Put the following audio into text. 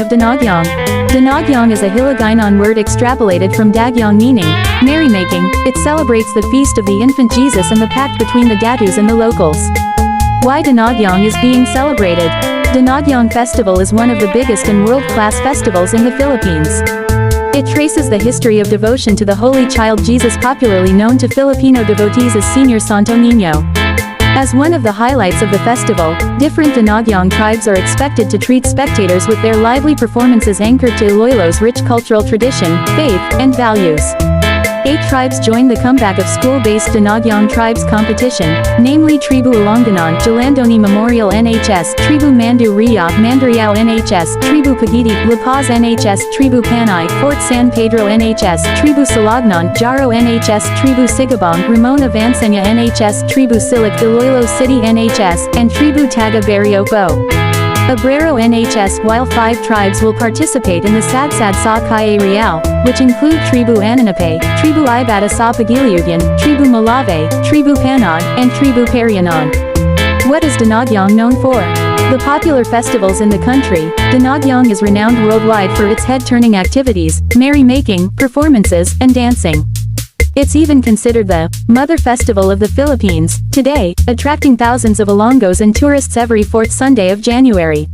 of Dinagyang. Dinagyang is a Hiligaynon word extrapolated from Dagyang meaning merrymaking. It celebrates the feast of the infant Jesus and the pact between the Datus and the locals. Why Dinagyang is being celebrated? Dinagyang Festival is one of the biggest and world-class festivals in the Philippines. It traces the history of devotion to the Holy Child Jesus, popularly known to Filipino devotees as Senior Santo Niño. As one of the highlights of the festival, different Dinagyang tribes are expected to treat spectators with their lively performances anchored to Iloilo's rich cultural tradition, faith, and values. 8 tribes joined the comeback of school-based Dinagyang tribes competition, namely Tribu Ilongganon, Jalandoni Memorial NHS, Tribu Mandu Ria, Mandariao NHS, Tribu Pagidi, La Paz NHS, Tribu Panay, Fort San Pedro NHS, Tribu Salagnon, Jaro NHS, Tribu Sigabong, Ramon of Ansenya NHS, Tribu Silic, Iloilo City NHS, and Tribu Taga Barriopo. Abrero NHS. While 5 tribes will participate in the Sadsad Sa Kaye Real, which include Tribu Ananape, Tribu Ibata Sa Pagiliugan, Tribu Malave, Tribu Panog, and Tribu Parianon. What is Dinagyang known for? The popular festivals in the country, Dinagyang is renowned worldwide for its head-turning activities, merrymaking, performances, and dancing. It's even considered the Mother Festival of the Philippines, today, attracting thousands of Ilonggos and tourists every 4th Sunday of January.